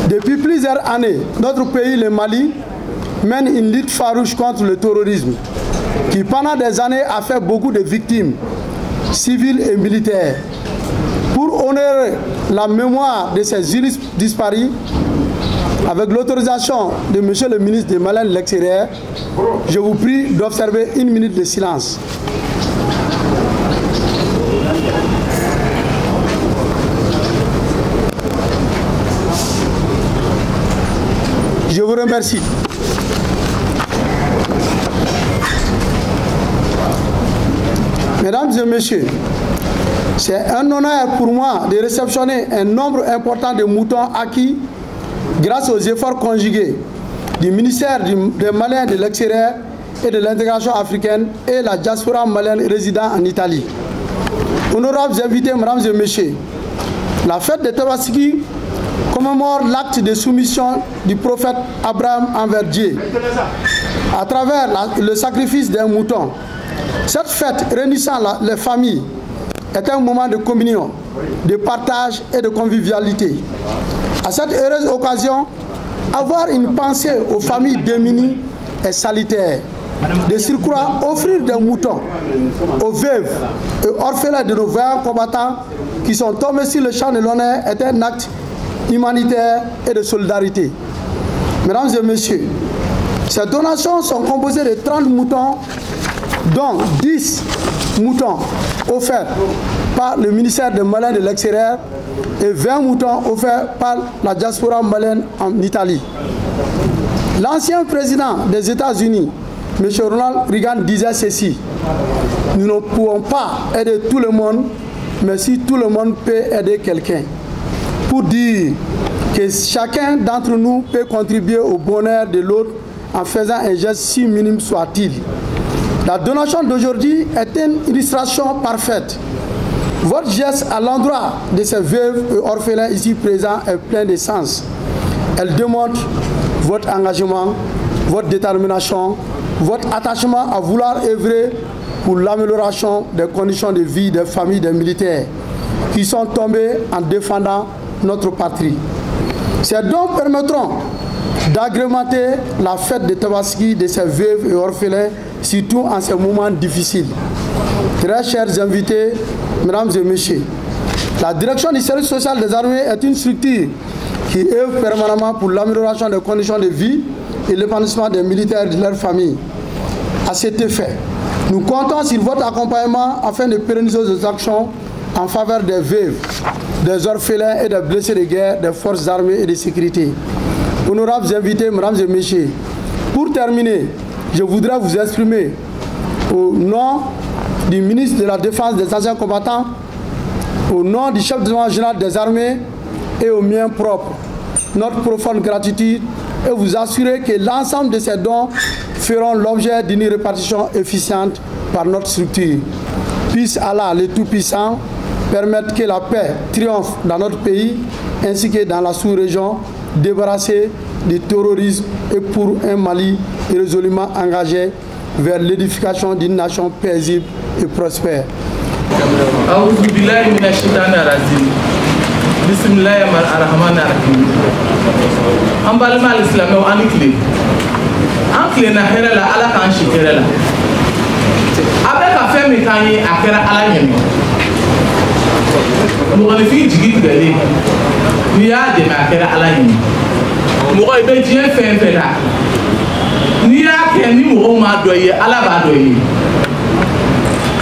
Depuis plusieurs années, notre pays, le Mali, mène une lutte farouche contre le terrorisme qui pendant des années a fait beaucoup de victimes civiles et militaires. Pour honorer la mémoire de ces juristes disparus, avec l'autorisation de M. le ministre des Maliens de l'extérieur, je vous prie d'observer une minute de silence. Je vous remercie. Mesdames et messieurs, c'est un honneur pour moi de réceptionner un nombre important de moutons acquis grâce aux efforts conjugués du ministère des Maliens de l'extérieur et de l'intégration africaine et la diaspora malienne résidant en Italie. Honorables invités, mesdames et messieurs, la fête de Tabaski commémore l'acte de soumission du prophète Abraham envers Dieu à travers le sacrifice d'un mouton. Cette fête réunissant les familles est un moment de communion, de partage et de convivialité. À cette heureuse occasion, avoir une pensée aux familles démunies est salutaire. De surcroît, offrir des moutons aux veuves et orphelins de nos vaillants combattants qui sont tombés sur le champ de l'honneur est un acte humanitaire et de solidarité. Mesdames et messieurs, ces donations sont composées de 30 moutons, dont 10 moutons offerts par le ministère des Maliens de l'extérieur et 20 moutons offerts par la diaspora malienne en Italie. L'ancien président des États-Unis, M. Ronald Reagan, disait ceci: nous ne pouvons pas aider tout le monde, mais si tout le monde peut aider quelqu'un. Pour dire que chacun d'entre nous peut contribuer au bonheur de l'autre en faisant un geste si minime soit-il. La donation d'aujourd'hui est une illustration parfaite. Votre geste à l'endroit de ces veuves et orphelins ici présents est plein de sens. Elle démontre votre engagement, votre détermination, votre attachement à vouloir œuvrer pour l'amélioration des conditions de vie des familles des militaires qui sont tombés en défendant notre patrie. Ces dons permettront d'agrémenter la fête de Tabaski de ces veuves et orphelins, surtout en ces moments difficiles. Très chers invités, mesdames et messieurs, la direction du service social des armées est une structure qui œuvre permanemment pour l'amélioration des conditions de vie et l'épanouissement des militaires et de leurs familles. À cet effet, nous comptons sur votre accompagnement afin de pérenniser nos actions en faveur des veuves, des orphelins et des blessés de guerre des forces armées et de sécurité. Honorables invités, mesdames et messieurs, pour terminer, je voudrais vous exprimer au nom du ministre de la Défense des anciens combattants, au nom du chef d'état-major général des armées et au mien propre, notre profonde gratitude et vous assurer que l'ensemble de ces dons feront l'objet d'une répartition efficiente par notre structure. Puisse Allah, le Tout-Puissant, permettre que la paix triomphe dans notre pays ainsi que dans la sous-région, débarrassée du terrorisme et pour un Mali résolument engagé vers l'édification d'une nation paisible et prospère.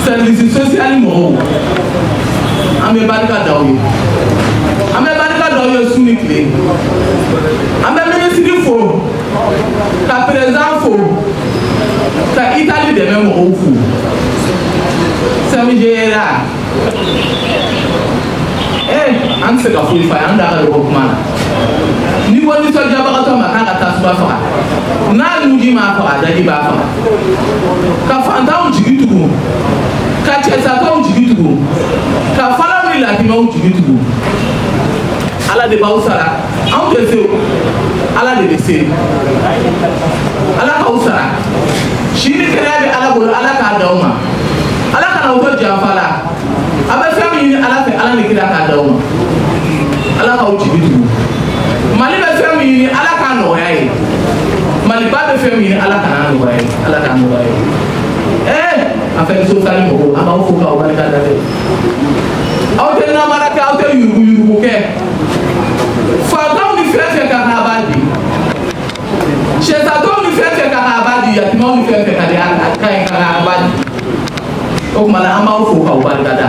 Service social mo ame barika dawo sunikle ame ministre fo ka président fo ka Italie de même au fou samijera an se ka fo fa an da ko kuma ni woni so jaba ka ma ka ta suba fa na nuji ma fa da di ba fa ka fa ndaw jigitu ka chesa ka jigitu ka fala mi la ki ma jigitu ala de ba usara an ke se ala de se ala ka usara shini kare ala bolo ala ka dauma ala ka na ko jafala abe fami ni ala fe ala ni kira ka dauma ala ka jigitu mali be fɛn ala kana nɔgɔya ye ala k'an nɔgɔya ye a fɛn so tali mɔgɔw an b'aw fo k'aw barika da dɛ aw tɛ namara kɛ aw tɛ yuruguyurugu kɛ fantanw ni fɛn fɛn ka kan a b'a di sɛtatɔw ni fɛn fɛn ka kan a b'a di yatimaw ni fɛn fɛn ka kan a b'a di o tuma na an b'aw fo k'aw barika da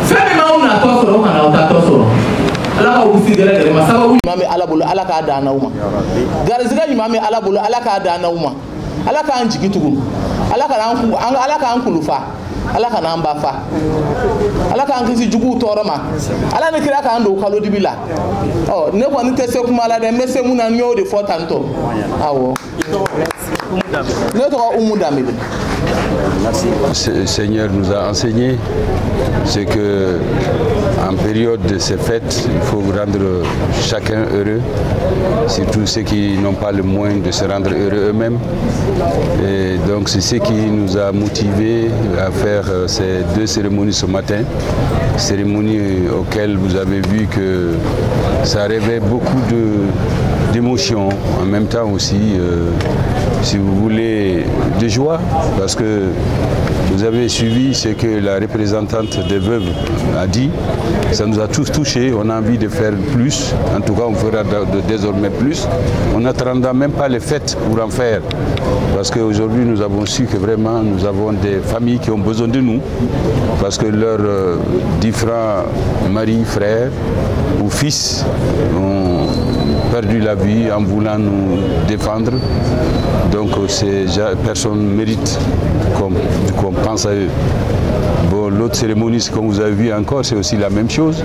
fɛn min b'aw natɔ sɔrɔ o kana aw tatɔ sɔrɔ ala ka wusi gɛrɛ gɛrɛ ma sababu ɲuman bɛ ala bolo ala k'a dan n'aw ma garizigɛ ɲuman bɛ ala bolo ala k'a dan n'aw ma ala k'an jigi tugun ala k'an kulufa ala k'an ba fa ala k'an kisi juguw tɔɔrɔ ma ala ni kira k'an don kalo dibi la ne kɔni tɛ se kuma la dɛ n bɛ se mun na n y'o de fɔ tantɔ awɔ ne tɔgɔ Umu Danbele. Le Seigneur nous a enseigné, c'est que en période de ces fêtes, il faut rendre chacun heureux, surtout ceux qui n'ont pas le moyen de se rendre heureux eux-mêmes. Et donc c'est ce qui nous a motivés à faire ces deux cérémonies ce matin, cérémonies auxquelles vous avez vu que ça réveille beaucoup d'émotions, en même temps aussi, si vous voulez, de joie, parce que vous avez suivi ce que la représentante des veuves a dit. Ça nous a tous touchés, on a envie de faire plus, en tout cas on fera désormais plus. On n'attendra même pas les fêtes pour en faire, parce qu'aujourd'hui nous avons su que vraiment nous avons des familles qui ont besoin de nous, parce que leurs différents maris, frères ou fils ont perdu la vie en voulant nous défendre. Donc ces personnes méritent qu'on pense à eux. Bon, l'autre cérémonie, comme vous avez vu encore, c'est aussi la même chose.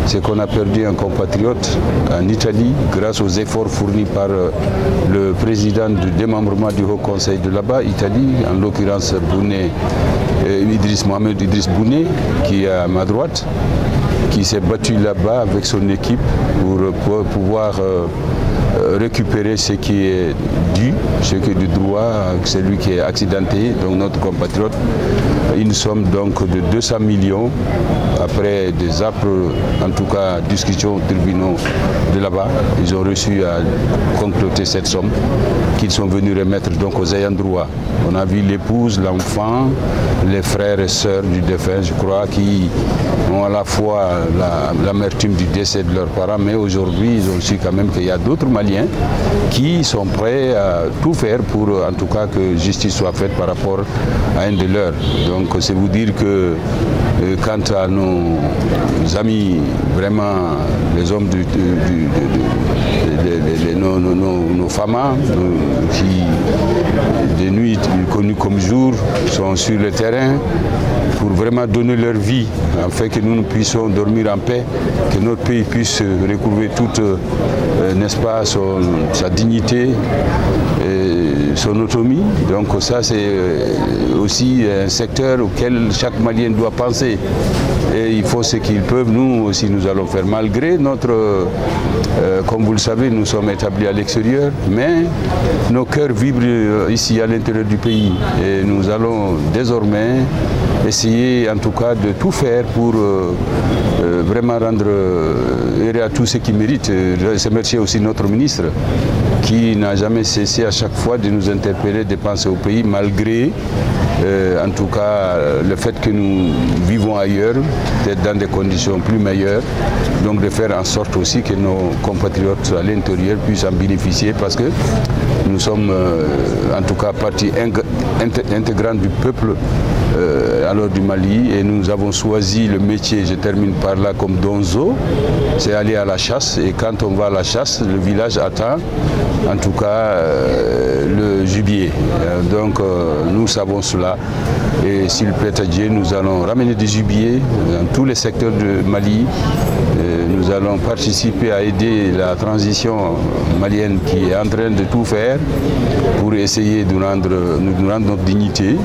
C'est qu'on a perdu un compatriote en Italie grâce aux efforts fournis par le président du démembrement du Haut Conseil de là-bas, Italie, en l'occurrence Mohamed Idriss Bouné, qui est à ma droite, qui s'est battu là-bas avec son équipe pour pouvoir récupérer ce qui est dû, ce qui est du droit, celui qui est accidenté, donc notre compatriote. Une somme donc de 200 millions après des âpres, en tout cas, discussions aux tribunaux de là-bas. Ils ont réussi à conclure cette somme qu'ils sont venus remettre donc aux ayants droit. On a vu l'épouse, l'enfant, les frères et sœurs du défunt, je crois, qui ont à la fois l'amertume du décès de leurs parents, mais aujourd'hui, ils ont su quand même qu'il y a d'autres Maliens qui sont prêts à tout faire pour, en tout cas, que justice soit faite par rapport à un de leurs. Donc, c'est vous dire que quant à nos amis, vraiment, les hommes nos famas, qui, de nuit connus comme jour, sont sur le terrain pour vraiment donner leur vie, afin que nous puissions dormir en paix, que notre pays puisse recouvrer toute, n'est-ce pas, sa dignité, son autonomie. Donc ça, c'est aussi un secteur auquel chaque Malien doit penser. Et ils font ce qu'ils peuvent, nous aussi nous allons faire, malgré notre, comme vous le savez, nous sommes établis à l'extérieur, mais nos cœurs vibrent ici à l'intérieur du pays. Et nous allons désormais essayer en tout cas de tout faire pour vraiment rendre heureux à tous ceux qui méritent. Je remercie aussi notre ministre qui n'a jamais cessé à chaque fois de nous interpeller, de penser au pays, malgré en tout cas le fait que nous vivons ailleurs, peut-être dans des conditions plus meilleures, donc de faire en sorte aussi que nos compatriotes à l'intérieur puissent en bénéficier, parce que nous sommes en tout cas partie intégrante du peuple alors du Mali, et nous avons choisi le métier, je termine par là, comme donzo, c'est aller à la chasse, et quand on va à la chasse, le village attend en tout cas le gibier. Donc nous savons cela, et s'il plaît à Dieu, nous allons ramener des gibiers dans tous les secteurs de Mali. Nous allons participer à aider la transition malienne qui est en train de tout faire pour essayer de nous rendre notre dignité.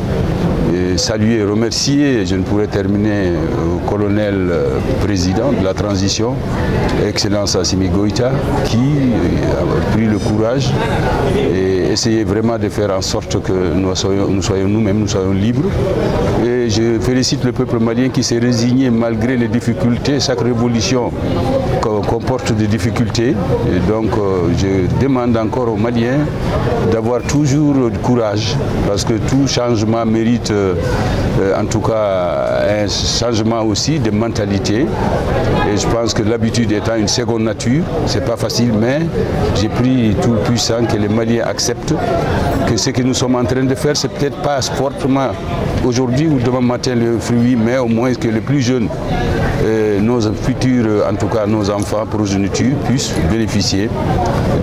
Et saluer et remercier, je ne pourrais terminer, au colonel président de la transition, Excellence Assimi Goïta, qui a pris le courage et essayer vraiment de faire en sorte que nous soyons nous-mêmes, nous soyons libres. Et je félicite le peuple malien qui s'est résigné malgré les difficultés. Chaque révolution comporte des difficultés. Et donc je demande encore aux Maliens d'avoir toujours le courage, parce que tout changement mérite en tout cas un changement aussi de mentalité. Et je pense que l'habitude étant une seconde nature, c'est pas facile, mais j'ai pris tout puissant que les Maliens acceptent que ce que nous sommes en train de faire, c'est peut-être pas sportement aujourd'hui ou demain matin le fruit, mais au moins que les plus jeunes, nos futurs, en tout cas nos enfants, progénitures, puissent bénéficier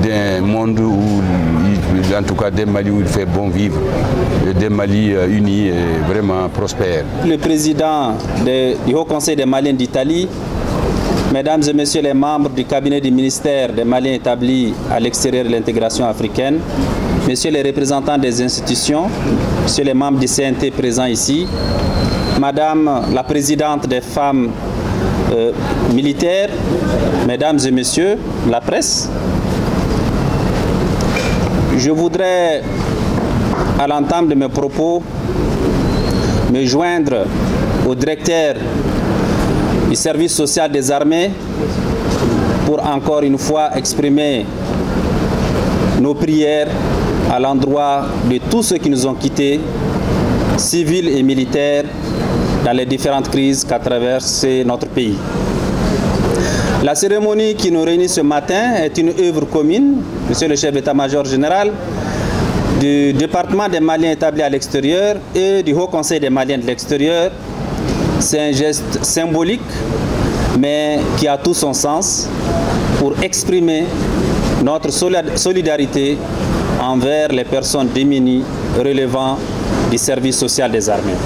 d'un monde où, en tout cas d'un Mali où il fait bon vivre, d'un Mali uni et vraiment prospère. Le président du Haut Conseil des Maliens d'Italie, mesdames et messieurs les membres du cabinet du ministère des Maliens établis à l'extérieur de l'intégration africaine, messieurs les représentants des institutions, messieurs les membres du CNT présents ici, madame la présidente des femmes militaires, mesdames et messieurs, la presse, je voudrais, à l'entame de mes propos, me joindre au directeur du service social des armées pour encore une fois exprimer nos prières à l'endroit de tous ceux qui nous ont quittés, civils et militaires, dans les différentes crises qu'a traversé notre pays. La cérémonie qui nous réunit ce matin est une œuvre commune, monsieur le chef d'état-major général, du département des Maliens établis à l'extérieur et du Haut Conseil des Maliens de l'extérieur. C'est un geste symbolique, mais qui a tout son sens pour exprimer notre solidarité envers les personnes démunies relevant du service social des armées.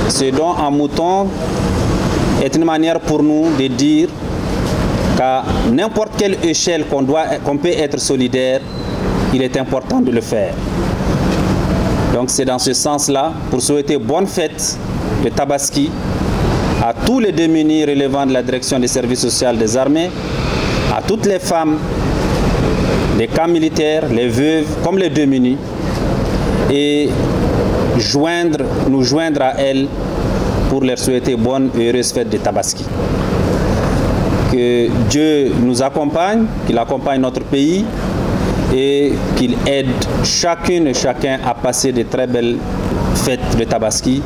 Ce don en mouton est une manière pour nous de dire qu'à n'importe quelle échelle qu'on peut être solidaire, il est important de le faire. Donc c'est dans ce sens-là, pour souhaiter bonne fête de Tabaski à tous les démunis relevant de la direction des services sociaux des armées, à toutes les femmes des camps militaires, les veuves comme les démunis, et nous joindre à elles pour leur souhaiter bonne et heureuse fête de Tabaski. Que Dieu nous accompagne, qu'il accompagne notre pays et qu'il aide chacune et chacun à passer de très belles fêtes de Tabaski.